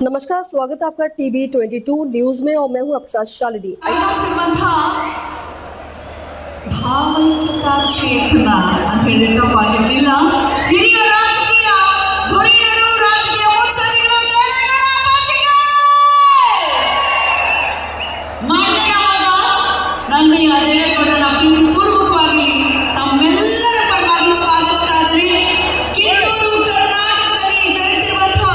नमस्कार, स्वागत है आपका टीवी 22 न्यूज में और मैं हूं आपके साथ शालिनी। ಭಾವೈಕ್ಯತಾ ಚೇತನ ಅಂತ ಹೇಳಿದ ತಪ್ಪಾಗಲಿಲ್ಲ. ಹಿರಿಯ ರಾಜಕೀಯ ಧುರೀಣರು, ರಾಜಕೀಯ ಮುತ್ಸದ್ದಿಗಳು, ಮಣ್ಣಿನ ಮಗ ನಲ್ಮೆಯ ದೇವೇಗೌಡರನ್ನ ಪ್ರೀತಿ ಪೂರ್ವಕವಾಗಿ ತಮ್ಮೆಲ್ಲರ ಪರವಾಗಿ ಸ್ವಾಗತಿಸ್ತಾ ಇದ್ದಾರೆ. ಕಿತ್ತೂರು ಕರ್ನಾಟಕದಲ್ಲಿ ಜರುಗುತ್ತಿರುವಂತಹ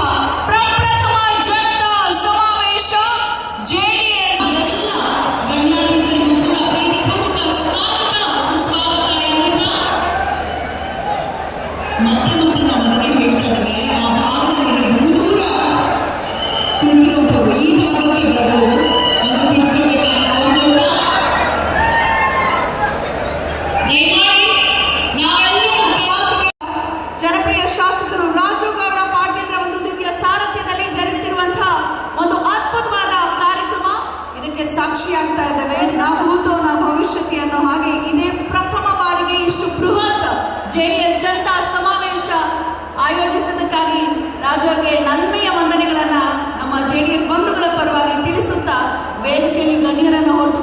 ಪ್ರಪ್ರಥಮ ಜನತಾ ಸಮಾವೇಶ ಜೆಡಿಎಸ್ ಎಲ್ಲ ಗಣ್ಯಾತಿಥಿಗಳಿಗೂ ಕೂಡ ಪ್ರೀತಿಪೂರ್ವಕ ಸ್ವಾಗತ ಸುಸ್ವಾಗತ ಎನ್ನುತ್ತಾ ಮತ್ತೆ ನಾವು ಅದನ್ನೇ ಹೇಳ್ತಾ ಇದ್ದೇವೆ. ಆ ಭಾಗದಲ್ಲಿ ಬಹುದೂರ ಕುಳಿತಿರುವಂಥವ್ರು ಈ ಭಾಗಕ್ಕೆ ಬರ್ಬೋದು, ಒಂದು ಕುಳಿತಿರ್ಬೇಕಾಗಿ ಕೋರ್ಕೊಳ್ತಾ ದಯಮಾಡಿ ನಾವೆಲ್ಲರೂ ಜನಪ್ರಿಯ ಶಾಸಕರು ರಾಜು ಗೌಡ ಪಾಟೀಲ್ರ ಒಂದು ದಿವ್ಯ ಸಾರಥ್ಯದಲ್ಲಿ ಜರುಗುತ್ತಿರುವಂತಹ ಒಂದು ಅದ್ಭುತವಾದ ಕಾರ್ಯಕ್ರಮ. ಇದಕ್ಕೆ ಸಾಕ್ಷಿಯಾಗ್ತಾ ಇದ್ದೇವೆ. ನಾ ಭೂತೋ ನಾ ಭವಿಷ್ಯತಿ ಅನ್ನೋ ಹಾಗೆ ಇದೇ ಪ್ರಥಮ ಬಾರಿಗೆ ಇಷ್ಟು ಬೃಹತ್ ಜೆಡಿಎಸ್ ಜನತಾ ಸಮಾವೇಶ ಆಯೋಜಿಸಿದ್ದಕ್ಕಾಗಿ ರಾಜು ಅವರಿಗೆ ನಲ್ಮೆಯ ವಂದನೆಗಳನ್ನ ನಮ್ಮ ಜೆಡಿಎಸ್ ಬಂಧುಗಳ ಪರವಾಗಿ ತಿಳಿಸುತ್ತಾ ವೇದಿಕೆಯಲ್ಲಿ ಗಣ್ಯರನ್ನು ಹೊರತು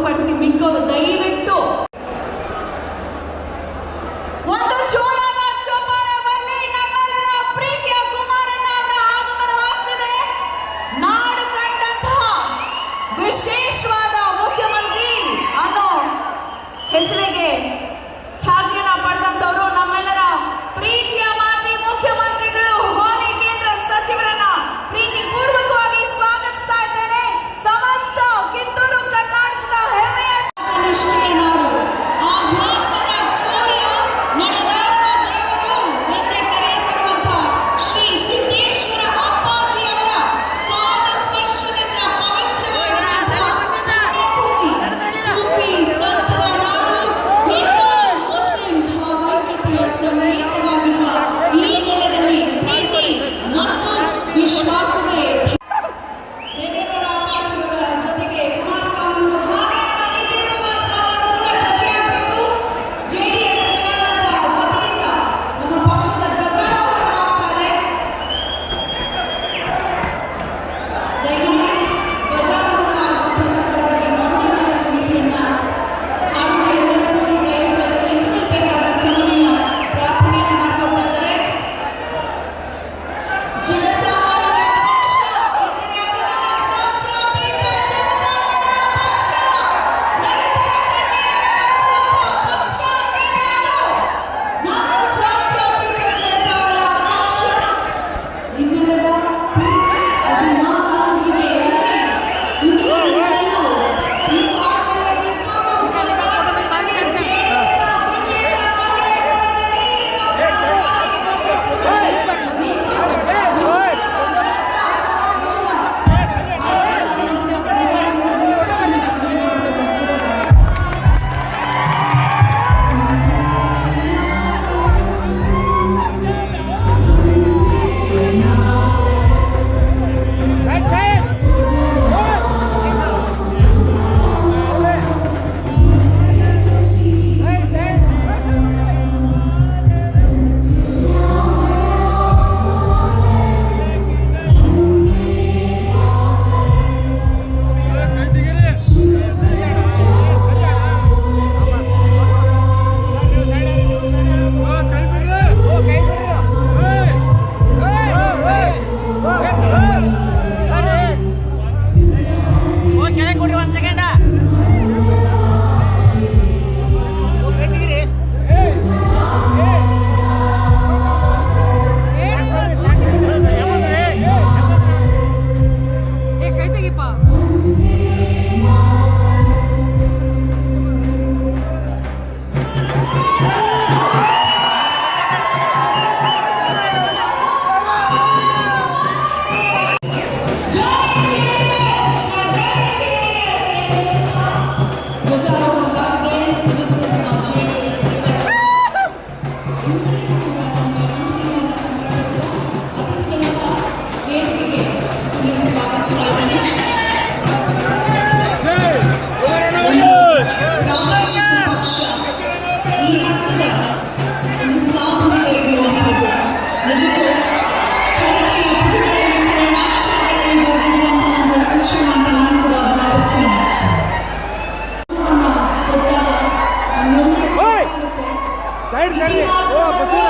ಇತಿಹಾಸದಲ್ಲೇ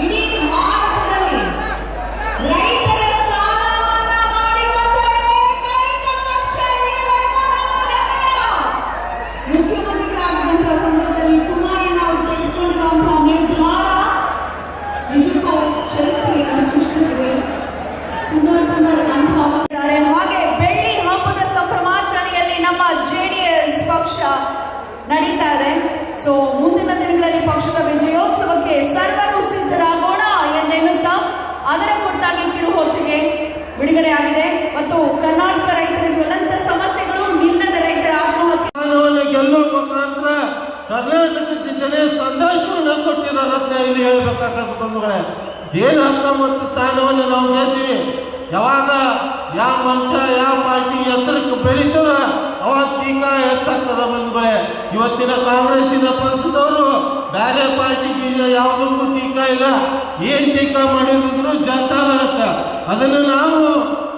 ಇಡೀ ಭಾರತದಲ್ಲಿ ರೈತರ ಸಾಲ ಮನ್ನಾ ಮಾಡಿರುವಂತಹ ಏಕೈಕ ಪಕ್ಷ ಇಲ್ಲಿವರೆಗೂ ನಮ್ಮ ಹೆಮ್ಮೆಯ ಮುಖ್ಯಮಂತ್ರಿಗಳಾಗಿದ್ದಂತಹ ಸಂದರ್ಭದಲ್ಲಿ ಕುಮಾರಣ್ಣ ಅವರು ತೆಗೆದುಕೊಂಡಿರುವಂತಹ ನಿರ್ಧಾರ ನಿಜಕ್ಕೂ ಚರಿತ್ರೆಯನ್ನು ಸೃಷ್ಟಿಸಿದೆ. ಪುನರ್ ಅನುಭವಿದ್ದಾರೆ. ಹಾಗೆ ಬೆಳ್ಳಿ ಹಬ್ಬದ ಸಂಭ್ರಮಾಚರಣೆಯಲ್ಲಿ ನಮ್ಮ JDS ಪಕ್ಷ ನಡೀತಾ ಇದೆ. ಸೊ ಮುಂದಿನ ದಿನಗಳಲ್ಲಿ ಪಕ್ಷದ ವಿಜಯೋತ್ಸವಕ್ಕೆ ಸರ್ವರು ಸಿದ್ಧರಾಗೋಣ ಎಂದೆನ್ನುತ್ತಾ ಅದರ ಕುರಿತಾಗಿ ಕಿರು ಹೊತ್ತಿಗೆ ಬಿಡುಗಡೆ ಆಗಿದೆ. ಮತ್ತು ಕರ್ನಾಟಕ ರೈತರ ಜ್ವಲಂತ ಸಮಸ್ಯೆಗಳು, ನಿಲ್ಲದ ರೈತರ ಆತ್ಮಹತ್ಯೆ ಗೆಲ್ಲುವ ಮುಖಾಂತರ ಕರ್ನಾಟಕ ಜನ ಸಂದೇಶವನ್ನು ಕೊಟ್ಟಿದ್ದಾರೆ ಅಂತ ಇಲ್ಲಿ ಹೇಳ್ಬೇಕಾಗತ್ತೆ ಬಂಧುಗಳೇ. ಏನು 19 ಸ್ಥಾನವನ್ನು ನಾವು ಗೆದ್ದಿವಿ. ಯಾವಾಗ ಯಾವ ಮನುಷ್ಯ ಯಾವ ಪಾರ್ಟಿ ಎತ್ತರಕ್ಕೆ ಬೆಳೀತದ ಅವಾಗ ಟೀಕಾ ಹೆಚ್ಚಾಗ್ತದ ಬಂಧುಗಳೇ. ಇವತ್ತಿನ ಕಾಂಗ್ರೆಸ್ಸಿನ ಪಕ್ಷದವರು ಬೇರೆ ಪಾರ್ಟಿಗೆ ಯಾವುದಕ್ಕೂ ಟೀಕಾ ಇಲ್ಲ. ಏನು ಟೀಕಾ ಮಾಡಿದ್ರು ಜನತಾದಳಕ್ಕೆ ಅದನ್ನು ನಾವು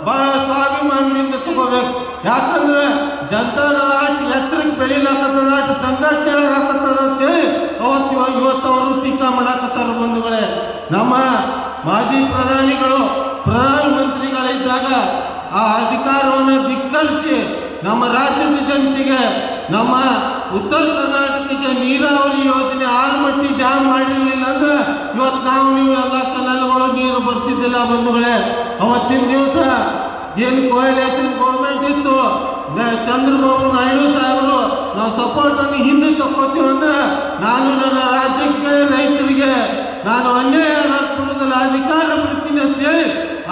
ಬಹಳ ಸ್ವಾಭಿಮಾನದಿಂದ ತಗೋಬೇಕು. ಯಾಕಂದ್ರೆ ಜನತಾದಳ ಎತ್ತರಕ್ಕೆ ಬೆಳಿಲಾಕತ್ತದ, ಸಂಘಟನೆ ಆಗತ್ತದ ಅಂತೇಳಿ ಇವತ್ತು ಅವರು ಟೀಕಾ ಮಾಡಾಕತ್ತಾರ ಬಂಧುಗಳೇ. ನಮ್ಮ ಮಾಜಿ ಪ್ರಧಾನಮಂತ್ರಿಗಳಿದ್ದಾಗ ಆ ಅಧಿಕಾರವನ್ನು ಧಿಕ್ಕರಿಸಿ ನಮ್ಮ ರಾಜ್ಯದ ಜನತೆಗೆ, ನಮ್ಮ ಉತ್ತರ ಕರ್ನಾಟಕಕ್ಕೆ ನೀರಾವರಿ ಯೋಜನೆ ಆಲಮಟ್ಟಿ ಡ್ಯಾಮ್ ಮಾಡಿರಲಿಲ್ಲ ಅಂದ್ರೆ ಇವತ್ತು ನೀವು ಎಲ್ಲ ಕನಲುಗಳು ನೀರು ಬರ್ತಿದ್ದಿಲ್ಲ ಬಂಧುಗಳೇ. ಅವತ್ತಿನ ದಿವಸ ಏನು ಕೋಯಲೇಷನ್ ಗೌರ್ಮೆಂಟ್ ಇತ್ತು, ಚಂದ್ರಬಾಬು ನಾಯ್ಡು ಸಾಹೇಬರು ನಾವು ಸಪೋರ್ಟನ್ನು ಹಿಂದೆ ತಕ್ಕೋತೀವಿ ಅಂದ್ರೆ ನಾನು ನನ್ನ ರಾಜ್ಯಕ್ಕೆ ರೈತರಿಗೆ ನಾನು ಅನ್ಯಾಯ ಕುಡಿದಲ್ಲಿ ಅಧಿಕಾರ ಬಿಡ್ತೀನಿ ಅಂತೇಳಿ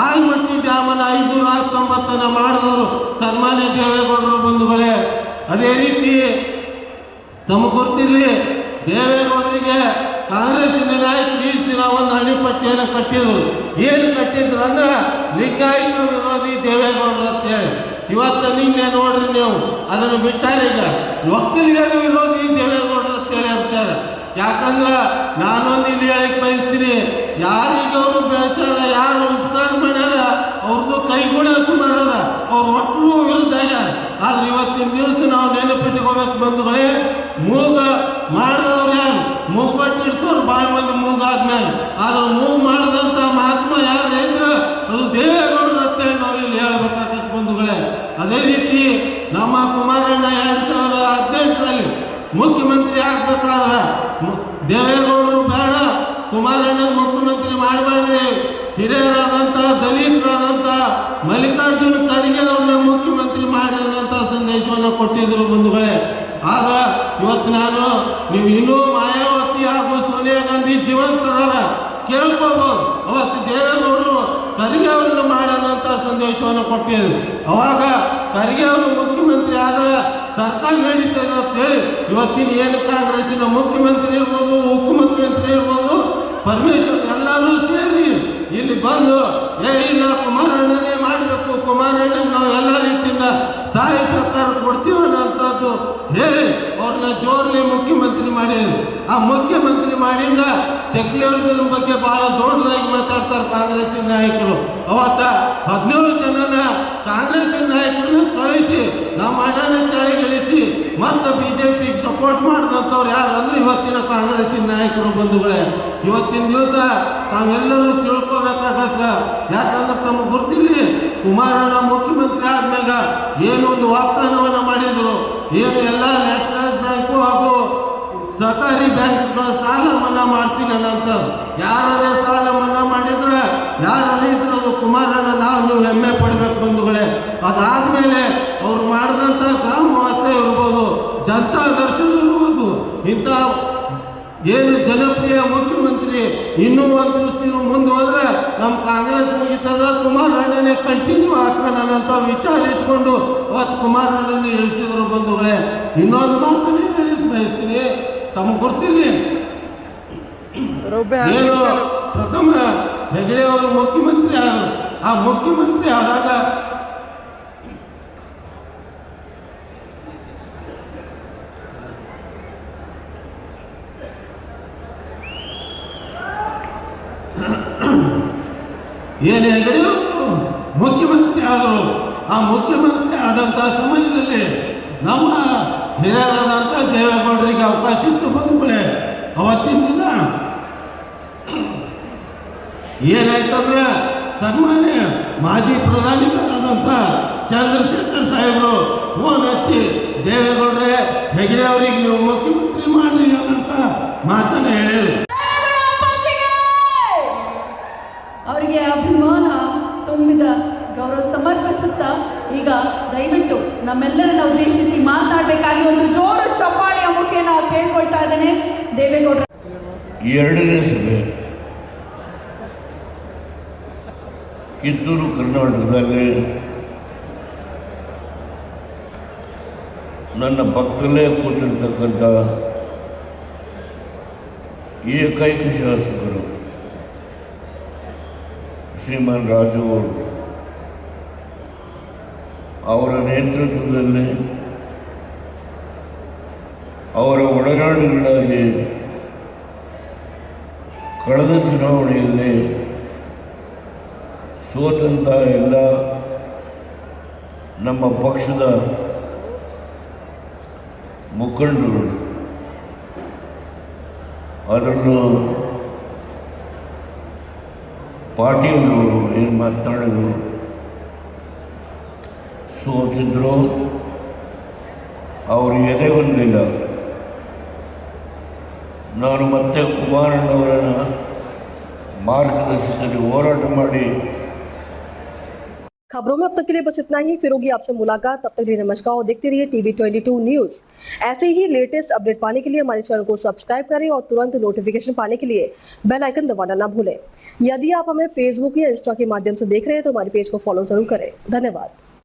ಆಲಮಟ್ಟಿ ಡ್ಯಾಮನ್ನು 590 ಮಾಡಿದವರು ಸನ್ಮಾನ್ಯ ದೇವೇಗೌಡರು ಬಂಧುಗಳೇ. ಅದೇ ರೀತಿ ತಮಗೆ ಗೊತ್ತಿರಲಿ, ದೇವೇಗೌಡರಿಗೆ ಕಾಂಗ್ರೆಸ್ಸಿನ ನಾಯಕರು ಈ ದಿನ ಒಂದು ಅಣಿಪಟ್ಟಿಯನ್ನು ಕಟ್ಟಿದ್ರು. ಏನು ಕಟ್ಟಿದ್ರು ಅಂದ್ರೆ ಲಿಂಗಾಯತರ ವಿರೋಧಿ ದೇವೇಗೌಡರು ಅಂತೇಳಿ. ಇವತ್ತು ನಿನ್ನೆ ನೋಡ್ರಿ ನೀವು ಅದನ್ನು ಬಿಟ್ಟಾರೆ. ಈಗ ಒಕ್ಕಲಿಗರ ವಿರೋಧಿ ದೇವೇಗೌಡರು ಅಂತೇಳಿ ಅಂತಾರ. ಯಾಕಂದ್ರೆ ನಾನೊಂದು ಇಲ್ಲಿ ಹೇಳಕ್ಕೆ ಬಯಸ್ತೀನಿ, ಯಾರಿಗೆ ಅವರು ಬೆಳೆಸ್ಯಾರ, ಯಾರು ಉಪಕಾರ ಮಾಡ್ಯಾರ ಅವ್ರದ್ದು ಕೈಗುಣ ಸುಮಾರದ, ಅವ್ರು ಒಟ್ಟು ವಿರುದ್ಧ ಆಗ್ಯಾರ. ಆದ್ರೆ ಇವತ್ತಿನ ದಿವಸ ನಾವು ನೆನಪಿಟ್ಕೋಬೇಕು ಬಂಧುಗಳೇ, ಮೂಗ ಮಾಡಿದವ್ರು ಯಾರು? ಮೂಗ್ಬಟ್ಟು ಇಡ್ತವ್ರು ಭಾಳ ಮಂದಿ ಮೂಗಾದ್ಮೇಲೆ. ಆದ್ರೆ ಮೂಗು ಮಾಡಿದಂಥ ಮಹಾತ್ಮ ಯಾರು ಅಂದ್ರೆ ಅದು ದೇವೇಗೌಡರು ಅಂತೇಳಿ ನಾವು ಇಲ್ಲಿ ಹೇಳ್ಬೇಕಾಗತ್ತೆ ಬಂಧುಗಳೇ. ಅದೇ ರೀತಿ ನಮ್ಮ ಕುಮಾರಣ್ಣ 2018ರಲ್ಲಿ ಮುಖ್ಯಮಂತ್ರಿ ಆಗ್ಬೇಕಾದ್ರೆ ದೇವೇಗೌಡರು ಬೇಡ, ಕುಮಾರಣ್ಣ ಮುಖ್ಯಮಂತ್ರಿ ಮಾಡಬೇಡ್ರಿ, ಹಿರಿಯರಾದಂಥ ದಲಿತರಾದಂಥ ಮಲ್ಲಿಕಾರ್ಜುನ ಖರ್ಗೆ ಅವ್ರನ್ನ ಮುಖ್ಯಮಂತ್ರಿ ಮಾಡಿರೋಂಥ ಸಂದೇಶವನ್ನು ಕೊಟ್ಟಿದ್ರು ಬಂಧುಗಳೇ. ಆಗ ಇವತ್ತು ನೀವು ಇನ್ನೂ ಮಾಯಾವತಿ ಹಾಗೂ ಸೋನಿಯಾ ಗಾಂಧಿ ಜೀವಂತದಾರ ಕೇಳ್ಕೋಬಹುದು. ಅವತ್ತು ದೇವೇಗೌಡರು ಖರ್ಗೆ ಅವರನ್ನು ಮಾಡೋಣಂಥ ಸಂದೇಶವನ್ನು ಕೊಟ್ಟಿದ್ರು. ಅವಾಗ ಖರ್ಗೆ ಅವರು ಮುಖ್ಯಮಂತ್ರಿ ಆದ್ರೆ ಸರ್ಕಾರ ನಡೀತದೆ ಅಂತೇಳಿ ಇವತ್ತಿನ ಏನು ಕಾಂಗ್ರೆಸ್ಸಿನ ಮುಖ್ಯಮಂತ್ರಿ ಇರ್ಬೋದು, ಉಪಮುಖ್ಯಮಂತ್ರಿ ಇರ್ಬೋದು, ಪರಮೇಶ್ವರ್ ಎಲ್ಲರೂ ಸೇರಿ ಇಲ್ಲಿ ಬಂದು ಇಲ್ಲ ಕುಮಾರಣ್ಣನೇ ಮಾಡಬೇಕು, ಕುಮಾರಣ್ಣನ ನಾವು ಎಲ್ಲ ರೀತಿಯಿಂದ ಸಹಾಯ ಸರ್ಕಾರ ಕೊಡ್ತೀವಿ ಅನ್ನೋಂಥದ್ದು ಹೇಳಿ ಅವ್ರನ್ನ ಜೋರ್ಲಿ ಮುಖ್ಯಮಂತ್ರಿ ಮಾಡಿದ್ರು. ಆ ಮುಖ್ಯಮಂತ್ರಿ ಮಾಡಿಂದ ಸೆಕ್ಯುಲರಿಸಮ್ ಬಗ್ಗೆ ಬಹಳ ದೊಡ್ಡದಾಗಿ ಮಾತಾಡ್ತಾರೆ ಕಾಂಗ್ರೆಸ್ಸಿನ ನಾಯಕರು. ಅವತ್ತ 17 ಜನನ ಕಾಂಗ್ರೆಸ್ಸಿನ ನಾಯಕರನ್ನ ಕಳಿಸಿ ನಮ್ಮ ಅಣ್ಣನ ಕೆಳಗಿಳಿಸಿ ಮತ್ತೆ BJPಗೆ ಸಪೋರ್ಟ್ ಮಾಡಿದಂಥವ್ರು ಯಾರು ಅಂದ್ರೆ ಇವತ್ತಿನ ಕಾಂಗ್ರೆಸ್ಸಿನ ನಾಯಕರು ಬಂಧುಗಳೇ. ಇವತ್ತಿನ ದಿವಸ ತಾವೆಲ್ಲರೂ ತಿಳ್ಕೋಬೇಕಾಗತ್ತ. ಯಾಕಂದ್ರೆ ತಮಗೆ ಗೊತ್ತಿರಲಿ, ಕುಮಾರಣ್ಣ ಮುಖ್ಯಮಂತ್ರಿ ಆದ್ಮ್ಯಾಗ ಏನೊಂದು ವಾಗ್ದಾನವನ್ನು ಮಾಡಿದ್ರು, ಏನು ಎಲ್ಲ ನ್ಯಾಷನಲೈಸ್ ಬ್ಯಾಂಕು ಹಾಗೂ ಸಹಕಾರಿ ಬ್ಯಾಂಕ್ಗಳ ಸಾಲ ಮನ್ನಾ ಮಾಡ್ತೀನಿ ಅನ್ನಂತ. ಯಾರೇ ಸಾಲ ಮನ್ನಾ ಮಾಡಿದ್ರೆ ಯಾರು ಇದ್ರು ಅದು ಕುಮಾರಣ್ಣ ನೀವು ಹೆಮ್ಮೆ ಪಡಬೇಕು ಬಂಧುಗಳೇ. ಅದಾದ್ಮೇಲೆ ಅವ್ರು ಮಾಡಿದಂಥ ಗ್ರಾಮ ವಾಸ್ತವ್ಯ ಇರ್ಬೋದು, ಜನತಾ ದರ್ಶನ ಇರ್ಬೋದು, ಇಂಥ ಏನು ಜನಪ್ರಿಯ ಮುಖ್ಯಮಂತ್ರಿ ಇನ್ನೂ ಒಂದು ದಿವಸ ಮುಂದೆ ಹೋದ್ರೆ ನಮ್ಮ ಕಾಂಗ್ರೆಸ್ ಮುಗಿತದ, ಕುಮಾರಣ್ಣನೇ ಕಂಟಿನ್ಯೂ ಆಗ್ತಾನಂತ ವಿಚಾರ ಇಟ್ಕೊಂಡು ಅವತ್ತು ಕುಮಾರಣ್ಣನ ಇಳಿಸಿದ್ರು ಬಂಧುಗಳೇ. ಇನ್ನೊಂದು ಮಾತನ್ನೇ ಹೇಳಿ ಬಯಸ್ತೀನಿ, ತಮಗೆ ಗೊತ್ತಿರಲಿ, ಏನು ಪ್ರಥಮ ಹೆಗಡೆ ಅವರು ಮುಖ್ಯಮಂತ್ರಿ ಆದರು. ಆ ಮುಖ್ಯಮಂತ್ರಿ ಆದಾಗ ಏನು ಹೆಗಡೆಯವರು ಮುಖ್ಯಮಂತ್ರಿ ಆದರು. ಆ ಮುಖ್ಯಮಂತ್ರಿ ಆದಂಥ ಸಮಯದಲ್ಲಿ ನಮ್ಮ ಹಿರಿಯರಾದಂಥ ದೇವೇಗೌಡರಿಗೆ ಅವಕಾಶ ಇತ್ತು ಬಂಧುಗಳೇ. ಅವತ್ತಿನ ಏನಾಯ್ತಂದ್ರೆ ಸನ್ಮಾನ್ಯ ಮಾಜಿ ಪ್ರಧಾನಿಗಳಾದಂಥ ಚಂದ್ರಶೇಖರ್ ಸಾಹೇಬರು ಫೋನ್ ಹಚ್ಚಿ ದೇವೇಗೌಡ್ರೆ ಹೆಗಡೆ ಅವ್ರಿಗೆ ನೀವು ಮುಖ್ಯಮಂತ್ರಿ ಮಾಡ್ರಿ ಅನ್ನಂತ ಮಾತನ್ನ ಹೇಳಿದ್ರು. ಅವರಿಗೆ ಅಭಿಮಾನ ತುಂಬಿದ ಗೌರವ ಸಮರ್ಪಿಸುತ್ತಾ ಈಗ ದಯವಿಟ್ಟು ನಮ್ಮೆಲ್ಲರನ್ನ ಉದ್ದೇಶಿಸಿ ಮಾತನಾಡಬೇಕಾಗಿ ಒಂದು ಜೋರು ಚಪ್ಪಾಳೆಯ ಮುಖೇನ ಕೇಳ್ಕೊಳ್ತಾ ಇದ್ದೇನೆ. ದೇವೇಗೌಡರ ಎರಡನೇ ಸಭೆ ಕಿತ್ತೂರು ಕರ್ನಾಟಕದಲ್ಲಿ ನನ್ನ ಪಕ್ಕದಲ್ಲೇ ಕೂತಿರ್ತಕ್ಕಂಥ ಏಕೈಕ ಶಾಸಕರು ಶ್ರೀಮಾನ್ ರಾಜು ಅವರು ಅವರ ನೇತೃತ್ವದಲ್ಲಿ ಅವರ ಒಡನಾಡಿಗಳಾಗಿ ಕಳೆದ ಚುನಾವಣೆಯಲ್ಲಿ ಸೋತಂಥ ಎಲ್ಲ ನಮ್ಮ ಪಕ್ಷದ ಮುಖಂಡರು, ಅದರಲ್ಲೂ ಪಾಟೀಲರು ಏನು ಮಾತನಾಡಿದ್ರು, ಸೋತಿದ್ರು, ಅವರು ಎದೆ ಹೊಂದಿಲ್ಲ. ನಾನು ಮತ್ತೆ ಕುಮಾರಣ್ಣವರನ್ನು ಮಾರ್ಗದರ್ಶನದಲ್ಲಿ ಹೋರಾಟ ಮಾಡಿ. खबरों में अब तक के लिए बस इतना ही। फिर होगी आपसे मुलाकात, तब तक के लिए नमस्कार और देखते रहिए TB22 न्यूज। ऐसे ही लेटेस्ट अपडेट पाने के लिए हमारे चैनल को सब्सक्राइब करें और तुरंत नोटिफिकेशन पाने के लिए बेल आइकन दबाना ना भूलें। यदि आप हमें फेसबुक या इंस्टा के माध्यम से देख रहे हैं तो हमारे पेज को फॉलो जरूर करें। धन्यवाद।